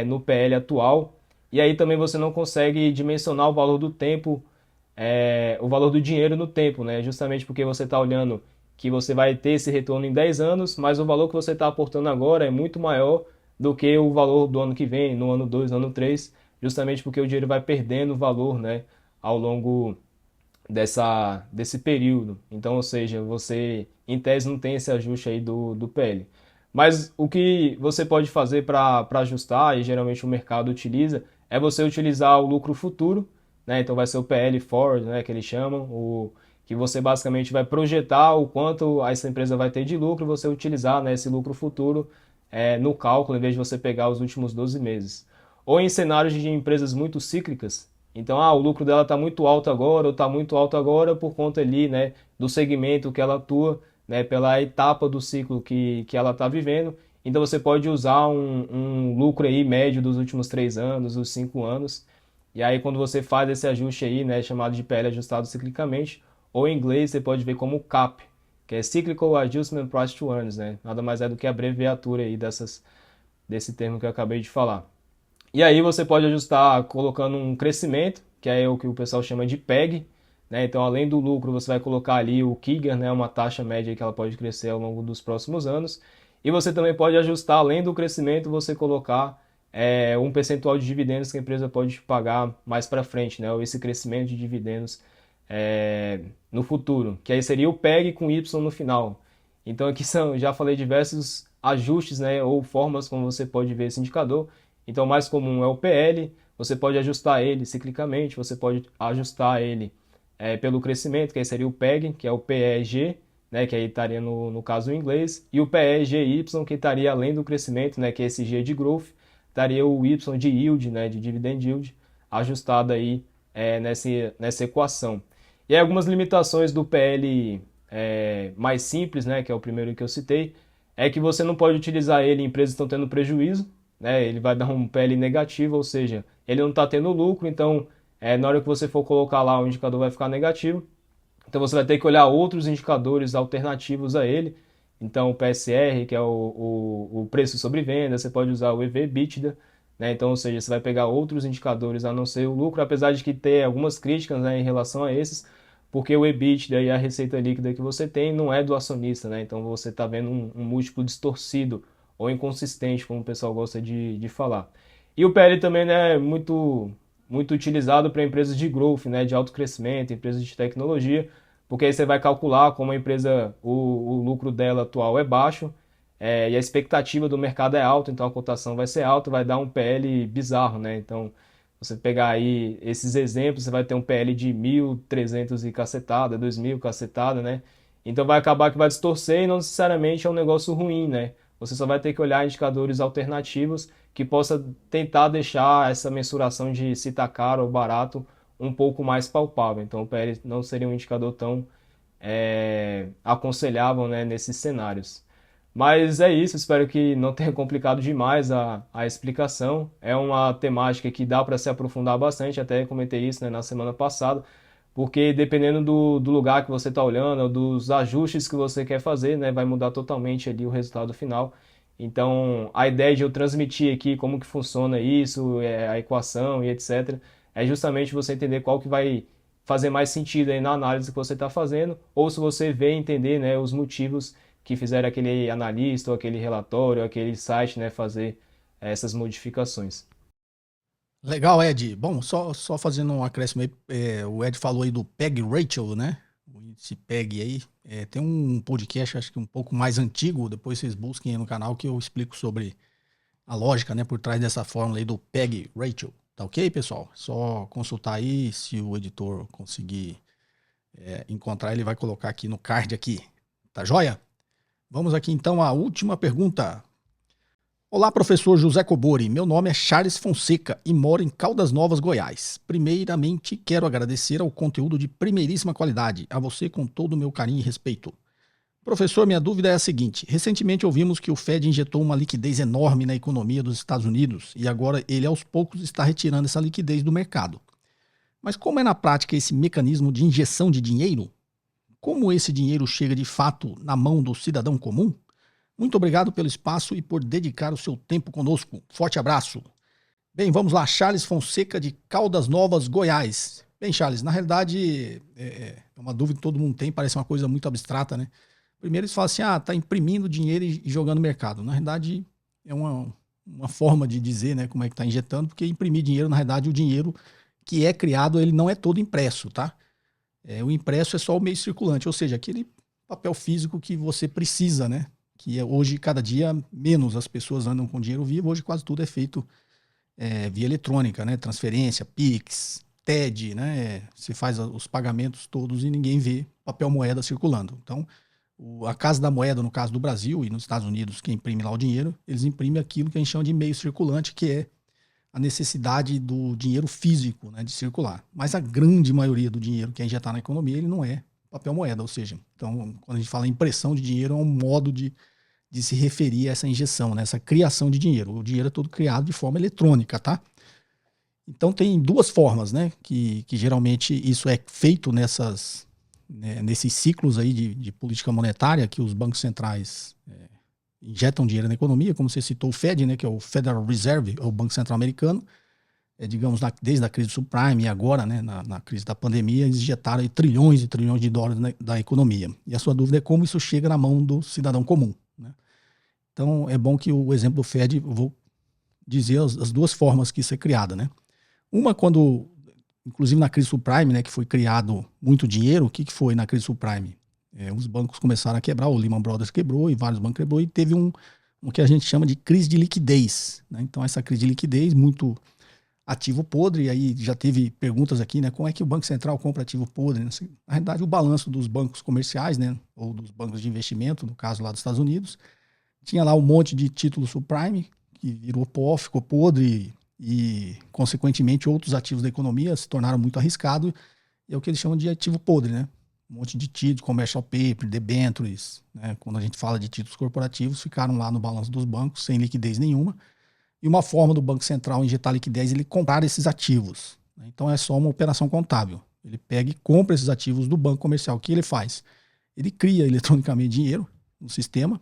S3: no PL atual. E aí também você não consegue dimensionar o valor do tempo, o valor do dinheiro no tempo, né? Justamente porque você está olhando que você vai ter esse retorno em 10 anos, mas o valor que você está aportando agora é muito maior do que o valor do ano que vem, no ano 2, no ano 3, justamente porque o dinheiro vai perdendo valor, né, ao longo desse período. Então, ou seja, você em tese não tem esse ajuste aí do PL. Mas o que você pode fazer para ajustar, e geralmente o mercado utiliza, é você utilizar o lucro futuro, né? Então vai ser o PL forward, né, que eles chamam, que você basicamente vai projetar o quanto essa empresa vai ter de lucro, você utilizar, né, esse lucro futuro no cálculo, em vez de você pegar os últimos 12 meses. Ou em cenários de empresas muito cíclicas, então, o lucro dela está muito alto agora, ou está muito alto agora por conta ali, né, do segmento que ela atua, né, pela etapa do ciclo que ela está vivendo. Então, você pode usar um lucro aí médio dos últimos 3 anos, dos 5 anos. E aí, quando você faz esse ajuste aí, né, chamado de PL ajustado ciclicamente, ou em inglês você pode ver como CAP, que é Cyclical Adjustment Price to Earnings, né? Nada mais é do que a abreviatura aí desse termo que eu acabei de falar. E aí você pode ajustar colocando um crescimento, que é o que o pessoal chama de PEG, né? Então, além do lucro, você vai colocar ali o CAGR, né? Uma taxa média que ela pode crescer ao longo dos próximos anos. E você também pode ajustar, além do crescimento, você colocar um percentual de dividendos que a empresa pode pagar mais para frente, né? Ou esse crescimento de dividendos no futuro, que aí seria o PEG com Y no final. Então, aqui já falei diversos ajustes, né? Ou formas como você pode ver esse indicador. Então, o mais comum é o PL, você pode ajustar ele ciclicamente, você pode ajustar ele pelo crescimento, que aí seria o PEG, que é o PEG, né, que aí estaria no caso em inglês, e o PEGY, que estaria além do crescimento, né, que é esse G de growth, estaria o Y de yield, né, de dividend yield, ajustado aí nessa equação. E aí, algumas limitações do PL mais simples, né, que é o primeiro que eu citei, é que você não pode utilizar ele em empresas que estão tendo prejuízo, né? Ele vai dar um PL negativo, ou seja, ele não está tendo lucro, então na hora que você for colocar lá o indicador vai ficar negativo. Então você vai ter que olhar outros indicadores alternativos a ele. Então o PSR, que é o preço sobre venda, você pode usar o EV/EBITDA, né? Então, ou seja, você vai pegar outros indicadores a não ser o lucro, apesar de que ter algumas críticas, né, em relação a esses, porque o EBITDA e a receita líquida que você tem não é do acionista, né? Então você está vendo um múltiplo distorcido ou inconsistente, como o pessoal gosta de falar. E o PL também, né, é muito utilizado para empresas de growth, né, de alto crescimento, empresas de tecnologia, porque aí você vai calcular como a empresa, o lucro dela atual é baixo, e a expectativa do mercado é alta, então a cotação vai ser alta, vai dar um PL bizarro, né? Então, você pegar aí esses exemplos, você vai ter um PL de 1.300 e cacetada, 2.000 cacetada, né? Então vai acabar que vai distorcer e não necessariamente é um negócio ruim, né? Você só vai ter que olhar indicadores alternativos que possa tentar deixar essa mensuração de se está caro ou barato um pouco mais palpável. Então o PL não seria um indicador tão aconselhável, né, nesses cenários. Mas é isso, espero que não tenha complicado demais a explicação. É uma temática que dá para se aprofundar bastante, até comentei isso, né, na semana passada, porque dependendo do lugar que você está olhando, ou dos ajustes que você quer fazer, né, vai mudar totalmente ali o resultado final. Então, a ideia de eu transmitir aqui como que funciona isso, a equação e etc., é justamente você entender qual que vai fazer mais sentido aí na análise que você está fazendo, ou se você vê e entender, né, os motivos que fizeram aquele analista, ou aquele relatório, ou aquele site, né, fazer essas modificações.
S2: Legal, Ed. Bom, só fazendo um acréscimo aí, o Ed falou aí do PEG Ratio, né? O índice PEG aí. Tem um podcast, acho que um pouco mais antigo, depois vocês busquem aí no canal que eu explico sobre a lógica, né, por trás dessa fórmula aí do PEG Ratio. Tá ok, pessoal? Só consultar aí, se o editor conseguir encontrar, ele vai colocar aqui no card aqui. Tá joia? Vamos aqui então à última pergunta. Olá, professor José Cobori. Meu nome é Charles Fonseca e moro em Caldas Novas, Goiás. Primeiramente, quero agradecer ao conteúdo de primeiríssima qualidade, a você com todo o meu carinho e respeito. Professor, minha dúvida é a seguinte. Recentemente ouvimos que o Fed injetou uma liquidez enorme na economia dos Estados Unidos e agora ele aos poucos está retirando essa liquidez do mercado. Mas como é na prática esse mecanismo de injeção de dinheiro? Como esse dinheiro chega de fato na mão do cidadão comum? Muito obrigado pelo espaço e por dedicar o seu tempo conosco. Forte abraço. Bem, vamos lá. Charles Fonseca de Caldas Novas, Goiás. Bem, Charles, na realidade é uma dúvida que todo mundo tem, parece uma coisa muito abstrata, né? Primeiro eles falam assim, tá imprimindo dinheiro e jogando no mercado. Na realidade é uma forma de dizer, né, como é que está injetando, porque imprimir dinheiro, na realidade o dinheiro que é criado, ele não é todo impresso, tá? O impresso é só o meio circulante, ou seja, aquele papel físico que você precisa, né? Que hoje, cada dia, menos as pessoas andam com dinheiro vivo. Hoje quase tudo é feito via eletrônica, né? Transferência, Pix, TED, né? Você faz os pagamentos todos e ninguém vê papel moeda circulando. Então, a Casa da Moeda, no caso do Brasil e nos Estados Unidos, que imprime lá o dinheiro, eles imprimem aquilo que a gente chama de meio circulante, que é a necessidade do dinheiro físico, né, de circular. Mas a grande maioria do dinheiro que é injetado na economia, ele não é papel moeda, ou seja, então, quando a gente fala em impressão de dinheiro, é um modo de se referir a essa injeção, né, essa criação de dinheiro. O dinheiro é todo criado de forma eletrônica, tá? Então tem duas formas, né, que geralmente isso é feito nesses ciclos aí de política monetária, que os bancos centrais injetam dinheiro na economia, como você citou o Fed, né, que é o Federal Reserve, é o Banco Central Americano, digamos, desde a crise do subprime e agora, né, na crise da pandemia, eles injetaram aí trilhões e trilhões de dólares da economia. E a sua dúvida é como isso chega na mão do cidadão comum, né? Então é bom que o exemplo do Fed, eu vou dizer as duas formas que isso é criado, né? Uma, quando, inclusive na crise subprime, né, que foi criado muito dinheiro, o que foi na crise subprime? Os bancos começaram a quebrar, o Lehman Brothers quebrou e vários bancos quebrou e teve um que a gente chama de crise de liquidez, né? Então essa crise de liquidez, muito ativo podre, e aí já teve perguntas aqui, né? Como é que o Banco Central compra ativo podre? Na realidade, o balanço dos bancos comerciais, né, ou dos bancos de investimento, no caso lá dos Estados Unidos, tinha lá um monte de títulos subprime, que virou pó, ficou podre, e consequentemente outros ativos da economia se tornaram muito arriscados, e é o que eles chamam de ativo podre, né? Um monte de títulos, commercial paper, debentures, né? Quando a gente fala de títulos corporativos, ficaram lá no balanço dos bancos sem liquidez nenhuma. E uma forma do Banco Central injetar liquidez é ele comprar esses ativos, né? Então é só uma operação contábil. Ele pega e compra esses ativos do banco comercial. O que ele faz? Ele cria eletronicamente dinheiro no sistema,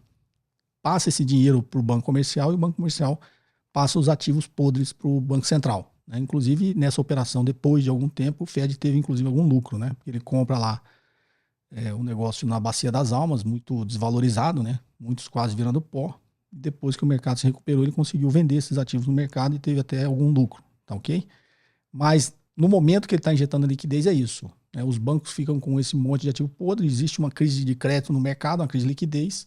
S2: passa esse dinheiro para o banco comercial e o banco comercial passa os ativos podres para o Banco Central, né? Inclusive, nessa operação, depois de algum tempo, o Fed teve inclusive algum lucro, né? Porque ele compra lá um negócio na bacia das almas, muito desvalorizado, né? Muitos quase virando pó. Depois que o mercado se recuperou, ele conseguiu vender esses ativos no mercado e teve até algum lucro, tá ok? Mas no momento que ele está injetando a liquidez é isso, né? Os bancos ficam com esse monte de ativo podre, existe uma crise de crédito no mercado, uma crise de liquidez,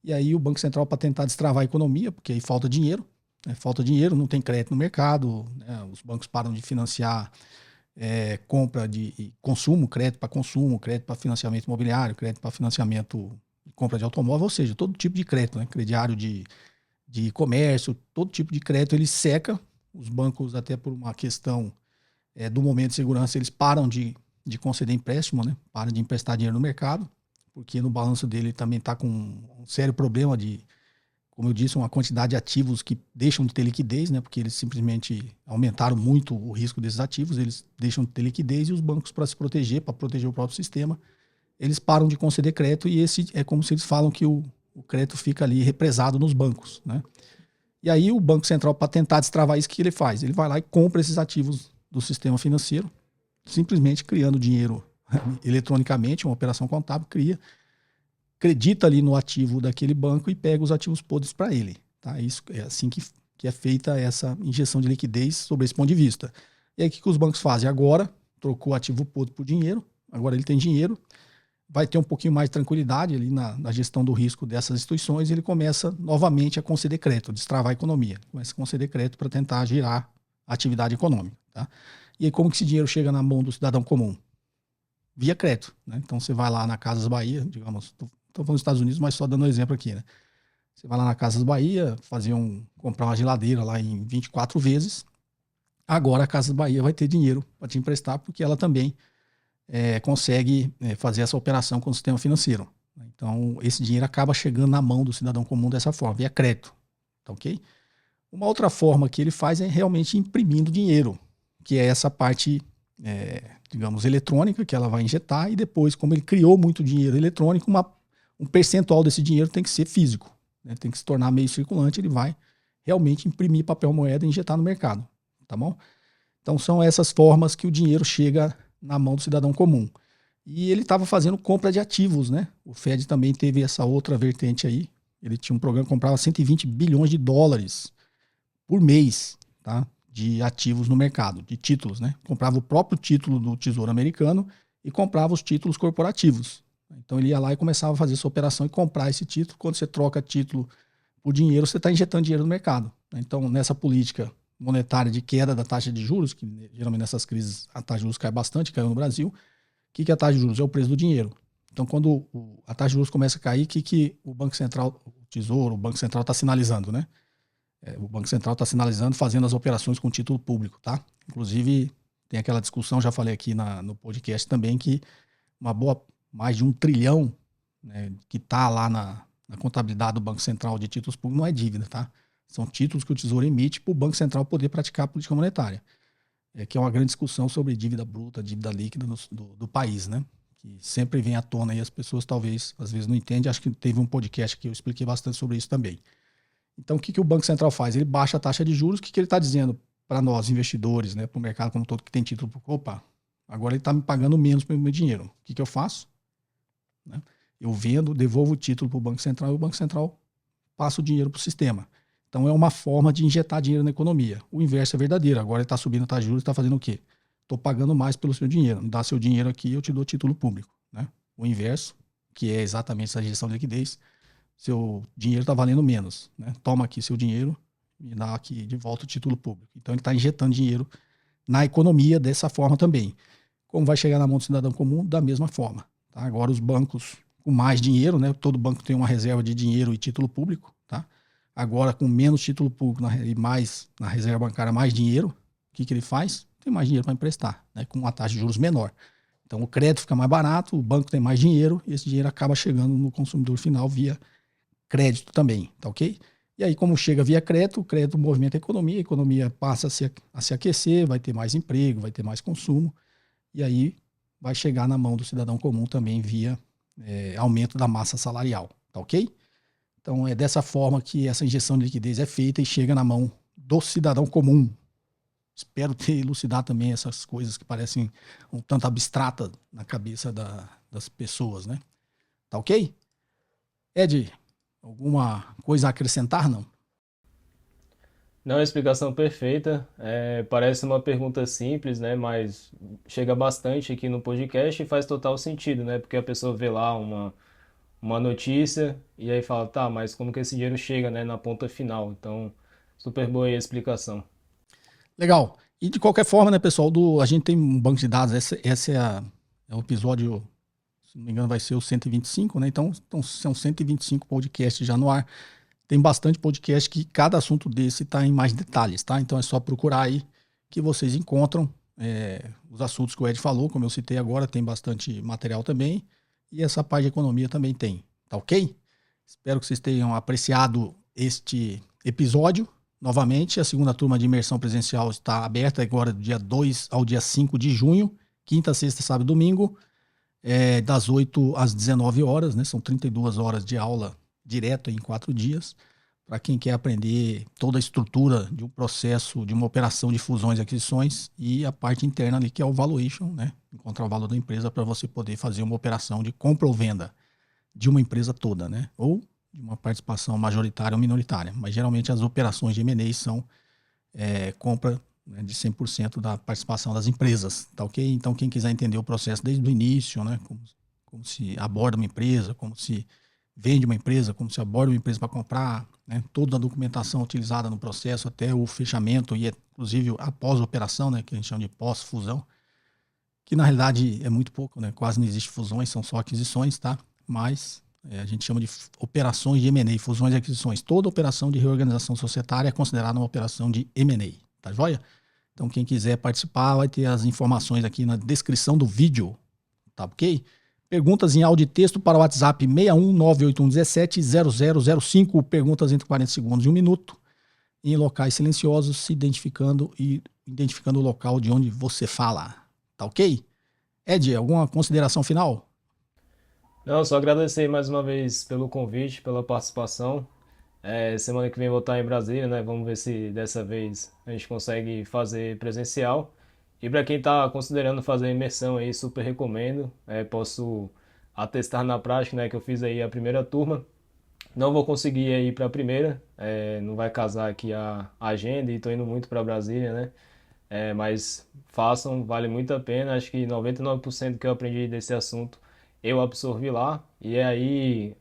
S2: e aí o Banco Central, para tentar destravar a economia, porque aí falta dinheiro, né? Falta dinheiro, não tem crédito no mercado, né? Os bancos param de financiar compra de consumo, crédito para financiamento imobiliário, crédito para financiamento de compra de automóvel, ou seja, todo tipo de crédito, né? Crediário de comércio, todo tipo de crédito ele seca. Os bancos, até por uma questão do momento de segurança, eles param de conceder empréstimo, né? Param de emprestar dinheiro no mercado, porque no balanço dele também está com um sério problema de, como eu disse, uma quantidade de ativos que deixam de ter liquidez, né? Porque eles simplesmente aumentaram muito o risco desses ativos, eles deixam de ter liquidez e os bancos, para se proteger, para proteger o próprio sistema, eles param de conceder crédito e esse é como se eles falam que o crédito fica ali represado nos bancos, né? E aí o Banco Central, para tentar destravar isso, o que ele faz? Ele vai lá e compra esses ativos do sistema financeiro, simplesmente criando dinheiro eletronicamente, uma operação contábil, acredita ali no ativo daquele banco e pega os ativos podres para ele, tá? Isso é assim que é feita essa injeção de liquidez sob esse ponto de vista. E aí o que os bancos fazem? Agora trocou o ativo podre por dinheiro, agora ele tem dinheiro, vai ter um pouquinho mais de tranquilidade ali na gestão do risco dessas instituições e ele começa novamente a conceder crédito, destravar a economia, começa a conceder crédito para tentar girar a atividade econômica, tá? E aí como que esse dinheiro chega na mão do cidadão comum? Via crédito, né? Então você vai lá na Casas Bahia, digamos, estou Estou falando dos Estados Unidos, mas só dando um exemplo aqui, né? Você vai lá na Casas Bahia, comprar uma geladeira lá em 24 vezes. Agora a Casas Bahia vai ter dinheiro para te emprestar, porque ela também consegue fazer essa operação com o sistema financeiro. Então, esse dinheiro acaba chegando na mão do cidadão comum dessa forma, via crédito. Tá ok? Uma outra forma que ele faz é realmente imprimindo dinheiro, que é essa parte, digamos, eletrônica, que ela vai injetar, e depois, como ele criou muito dinheiro eletrônico, um percentual desse dinheiro tem que ser físico, né? Tem que se tornar meio circulante, ele vai realmente imprimir papel moeda e injetar no mercado. Tá bom? Então são essas formas que o dinheiro chega na mão do cidadão comum. E ele estava fazendo compra de ativos, né? O Fed também teve essa outra vertente aí. Ele tinha um programa que comprava 120 bilhões de dólares por mês, tá? De ativos no mercado, de títulos, né? Comprava o próprio título do Tesouro Americano e comprava os títulos corporativos. Então ele ia lá e começava a fazer essa operação e comprar esse título. Quando você troca título por dinheiro, você está injetando dinheiro no mercado. Então, nessa política monetária de queda da taxa de juros, que geralmente nessas crises a taxa de juros cai bastante, caiu no Brasil. O que é a taxa de juros? É o preço do dinheiro. Então, quando a taxa de juros começa a cair, o que o Banco Central, o Tesouro, o Banco Central está sinalizando, né? O Banco Central está sinalizando, fazendo as operações com título público, tá? Inclusive, tem aquela discussão, já falei aqui no podcast também, que mais de 1 trilhão, né, que está lá na contabilidade do Banco Central de títulos públicos não é dívida, tá? São títulos que o Tesouro emite para o Banco Central poder praticar a política monetária. Que é uma grande discussão sobre dívida bruta, dívida líquida do país, né? Que sempre vem à tona e as pessoas talvez, às vezes, não entendem. Acho que teve um podcast que eu expliquei bastante sobre isso também. Então, o que o Banco Central faz? Ele baixa a taxa de juros. O que ele está dizendo para nós, investidores, né, para o mercado como todo que tem título? Opa, agora ele está me pagando menos pelo meu dinheiro. O que eu faço? Né? Eu vendo, devolvo o título para o Banco Central e o Banco Central passa o dinheiro para o sistema. Então é uma forma de injetar dinheiro na economia. O inverso é verdadeiro. Agora ele está subindo a taxa de juros e está fazendo o quê? Estou pagando mais pelo seu dinheiro. Me dá seu dinheiro aqui, eu te dou título público. Né? O inverso, que é exatamente essa injeção de liquidez, seu dinheiro está valendo menos. Né? Toma aqui seu dinheiro e dá aqui de volta o título público. Então ele está injetando dinheiro na economia dessa forma também. Como vai chegar na mão do cidadão comum? Da mesma forma. Tá? Agora os bancos com mais dinheiro, né? Todo banco tem uma reserva de dinheiro e título público, tá? Agora, com menos título público e mais na reserva bancária, mais dinheiro, o que ele faz? Tem mais dinheiro para emprestar, né? Com uma taxa de juros menor. Então, o crédito fica mais barato, o banco tem mais dinheiro e esse dinheiro acaba chegando no consumidor final via crédito também, tá ok? E aí, como chega via crédito, o crédito movimenta a economia passa a se aquecer, vai ter mais emprego, vai ter mais consumo e aí vai chegar na mão do cidadão comum também via aumento da massa salarial, tá ok? Então é dessa forma que essa injeção de liquidez é feita e chega na mão do cidadão comum. Espero ter elucidado também essas coisas que parecem um tanto abstratas na cabeça das pessoas, né? Tá ok? Ed, alguma coisa a acrescentar, não?
S3: Não, a explicação perfeita. Parece uma pergunta simples, né? Mas chega bastante aqui no podcast e faz total sentido, né? Porque a pessoa vê lá uma notícia e aí fala, tá, mas como que esse dinheiro chega, né, na ponta final? Então, super boa aí a explicação.
S2: Legal. E de qualquer forma, né, pessoal, a gente tem um banco de dados, esse é o episódio, se não me engano, vai ser o 125, né? Então são 125 podcasts já no ar. Tem bastante podcast que cada assunto desse está em mais detalhes, tá? Então é só procurar aí que vocês encontram os assuntos que o Ed falou, como eu citei agora, tem bastante material também. E essa parte de economia também tem, tá ok? Espero que vocês tenham apreciado este episódio. Novamente, a segunda turma de imersão presencial está aberta agora do dia 2 ao dia 5 de junho, quinta, sexta, sábado e domingo, das 8 às 19 horas, né? São 32 horas de aula direto em 4 dias, para quem quer aprender toda a estrutura de um processo, de uma operação de fusões e aquisições e a parte interna ali que é o valuation, né? Encontrar o valor da empresa para você poder fazer uma operação de compra ou venda de uma empresa toda, né? Ou de uma participação majoritária ou minoritária. Mas geralmente as operações de M&A são compra, né, de 100% da participação das empresas, tá ok? Então quem quiser entender o processo desde o início, né? Como se aborda uma empresa, como se vende uma empresa, como se aborda uma empresa para comprar, né? Toda a documentação utilizada no processo até o fechamento e inclusive após a operação, né? Que a gente chama de pós-fusão, que na realidade é muito pouco, né? Quase não existe fusões, são só aquisições, tá? Mas A gente chama de operações de M&A, fusões e aquisições. Toda operação de reorganização societária é considerada uma operação de M&A, tá joia? Então quem quiser participar vai ter as informações aqui na descrição do vídeo, tá ok? Perguntas em áudio e texto para o WhatsApp 61981170005, perguntas entre 40 segundos e 1 minuto, em locais silenciosos, se identificando e identificando o local de onde você fala, tá ok? Ed, alguma consideração final?
S3: Não, só agradecer mais uma vez pelo convite, pela participação. Semana que vem vou estar em Brasília, né? Vamos ver se dessa vez a gente consegue fazer presencial. E para quem está considerando fazer imersão aí, super recomendo. Posso atestar na prática, né, que eu fiz aí a primeira turma. Não vou conseguir ir para a primeira, não vai casar aqui a agenda e estou indo muito para Brasília, né? Mas façam, vale muito a pena. Acho que 99% que eu aprendi desse assunto eu absorvi lá. E aí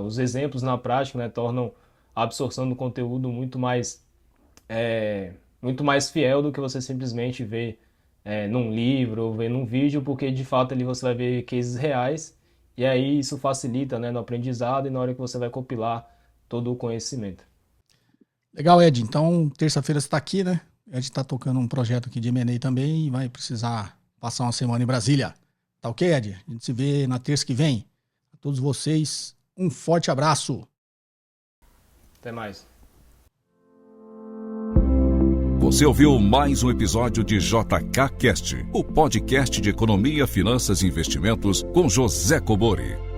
S3: os exemplos na prática, né, tornam a absorção do conteúdo muito mais fiel do que você simplesmente ver num livro ou ver num vídeo, porque de fato ali você vai ver cases reais e aí isso facilita, né, no aprendizado e na hora que você vai compilar todo o conhecimento.
S2: Legal, Ed. Então, terça-feira você está aqui, né? Ed está tocando um projeto aqui de M&A também e vai precisar passar uma semana em Brasília. Tá ok, Ed? A gente se vê na terça que vem. A todos vocês, um forte abraço.
S3: Até mais.
S1: Você ouviu mais um episódio de JK Cast, o podcast de economia, finanças e investimentos com José Cobori.